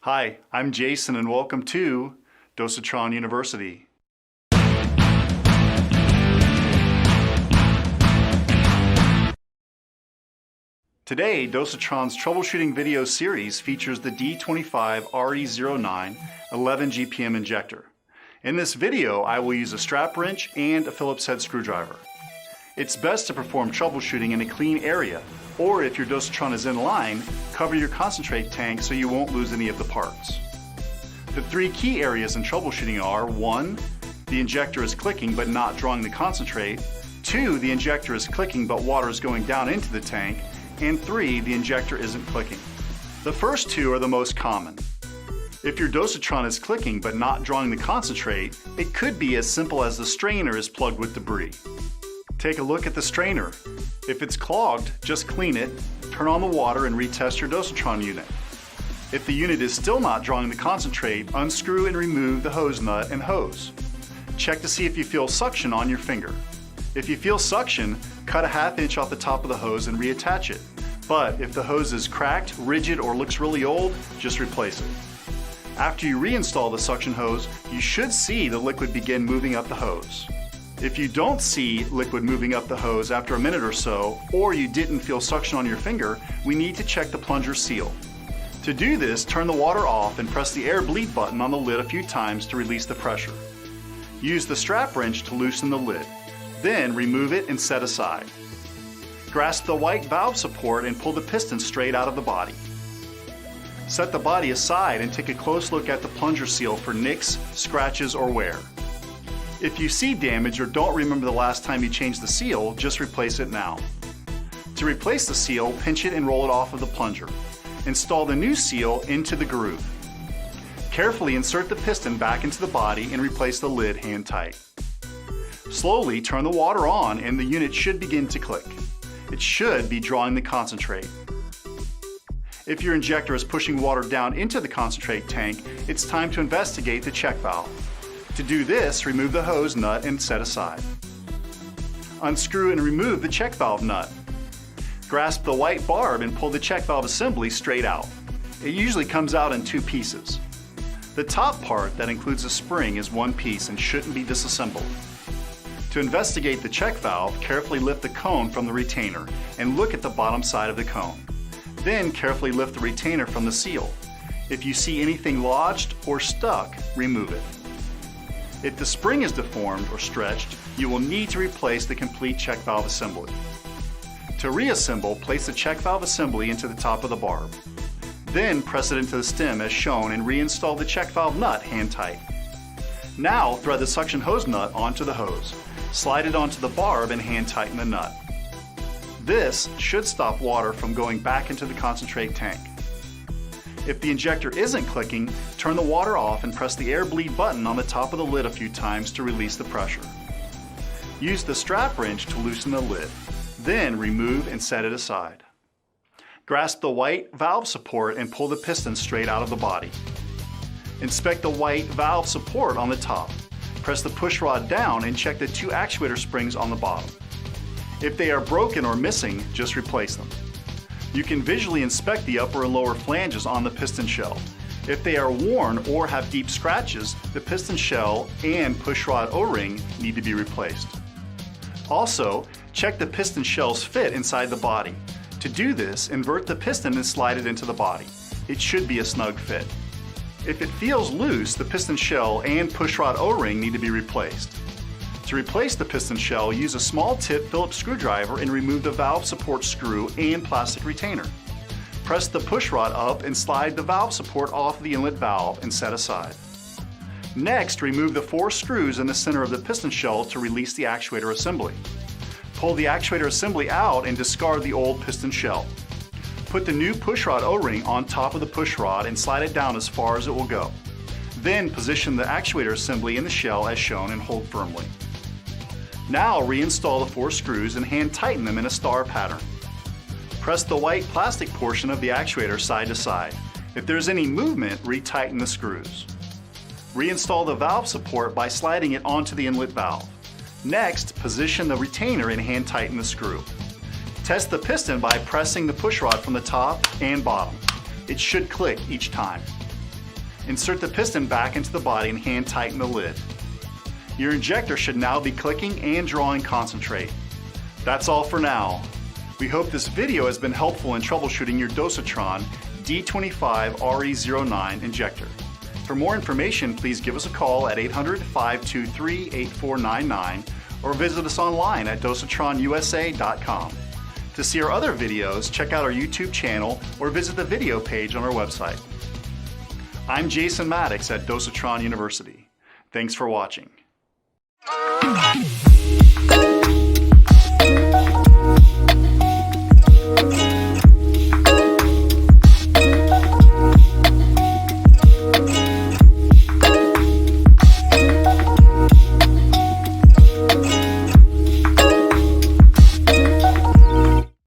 Hi, I'm Jason and welcome to Dosatron University. Today, Dosatron's troubleshooting video series features the D25RE09 11 GPM injector. In this video, I will use a strap wrench and a Phillips head screwdriver. It's best to perform troubleshooting in a clean area, or if your Dosatron is in line, cover your concentrate tank so you won't lose any of the parts. The three key areas in troubleshooting are 1. The injector is clicking but not drawing the concentrate. 2. The injector is clicking but water is going down into the tank. And 3. The injector isn't clicking. The first two are the most common. If your Dosatron is clicking but not drawing the concentrate, it could be as simple as the strainer is plugged with debris. Take a look at the strainer. If it's clogged, just clean it, turn on the water and retest your Dosatron unit. If the unit is still not drawing the concentrate, unscrew and remove the hose nut and hose. Check to see if you feel suction on your finger. If you feel suction, cut a 1/2 inch off the top of the hose and reattach it. But if the hose is cracked, rigid, or looks really old, just replace it. After you reinstall the suction hose, you should see the liquid begin moving up the hose. If you don't see liquid moving up the hose after a minute or so, or you didn't feel suction on your finger, we need to check the plunger seal. To do this, turn the water off and press the air bleed button on the lid a few times to release the pressure. Use the strap wrench to loosen the lid. Then remove it and set aside. Grasp the white valve support and pull the piston straight out of the body. Set the body aside and take a close look at the plunger seal for nicks, scratches, or wear. If you see damage or don't remember the last time you changed the seal, just replace it now. To replace the seal, pinch it and roll it off of the plunger. Install the new seal into the groove. Carefully insert the piston back into the body and replace the lid hand tight. Slowly turn the water on and the unit should begin to click. It should be drawing the concentrate. If your injector is pushing water down into the concentrate tank, it's time to investigate the check valve. To do this, remove the hose nut and set aside. Unscrew and remove the check valve nut. Grasp the white barb and pull the check valve assembly straight out. It usually comes out in 2 pieces. The top part that includes a spring is 1 piece and shouldn't be disassembled. To investigate the check valve, carefully lift the cone from the retainer and look at the bottom side of the cone. Then carefully lift the retainer from the seal. If you see anything lodged or stuck, remove it. If the spring is deformed or stretched, you will need to replace the complete check valve assembly. To reassemble, place the check valve assembly into the top of the barb. Then press it into the stem as shown and reinstall the check valve nut hand tight. Now thread the suction hose nut onto the hose. Slide it onto the barb and hand tighten the nut. This should stop water from going back into the concentrate tank. If the injector isn't clicking, turn the water off and press the air bleed button on the top of the lid a few times to release the pressure. Use the strap wrench to loosen the lid. Then remove and set it aside. Grasp the white valve support and pull the piston straight out of the body. Inspect the white valve support on the top. Press the push rod down and check the 2 actuator springs on the bottom. If they are broken or missing, just replace them. You can visually inspect the upper and lower flanges on the piston shell. If they are worn or have deep scratches, the piston shell and push rod O-ring need to be replaced. Also, check the piston shell's fit inside the body. To do this, invert the piston and slide it into the body. It should be a snug fit. If it feels loose, the piston shell and push rod O-ring need to be replaced. To replace the piston shell, use a small tip Phillips screwdriver and remove the valve support screw and plastic retainer. Press the push rod up and slide the valve support off the inlet valve and set aside. Next, remove the 4 screws in the center of the piston shell to release the actuator assembly. Pull the actuator assembly out and discard the old piston shell. Put the new push rod O-ring on top of the push rod and slide it down as far as it will go. Then position the actuator assembly in the shell as shown and hold firmly. Now reinstall the 4 screws and hand tighten them in a star pattern. Press the white plastic portion of the actuator side to side. If there's any movement, retighten the screws. Reinstall the valve support by sliding it onto the inlet valve. Next, position the retainer and hand tighten the screw. Test the piston by pressing the push rod from the top and bottom. It should click each time. insert the piston back into the body and hand tighten the lid. Your injector should now be clicking and drawing concentrate. That's all for now. We hope this video has been helpful in troubleshooting your Dosatron D25RE09 injector. For more information, please give us a call at 800-523-8499 or visit us online at dosatronusa.com. To see our other videos, check out our YouTube channel or visit the video page on our website. I'm Jason Maddox at Dosatron University. Thanks for watching.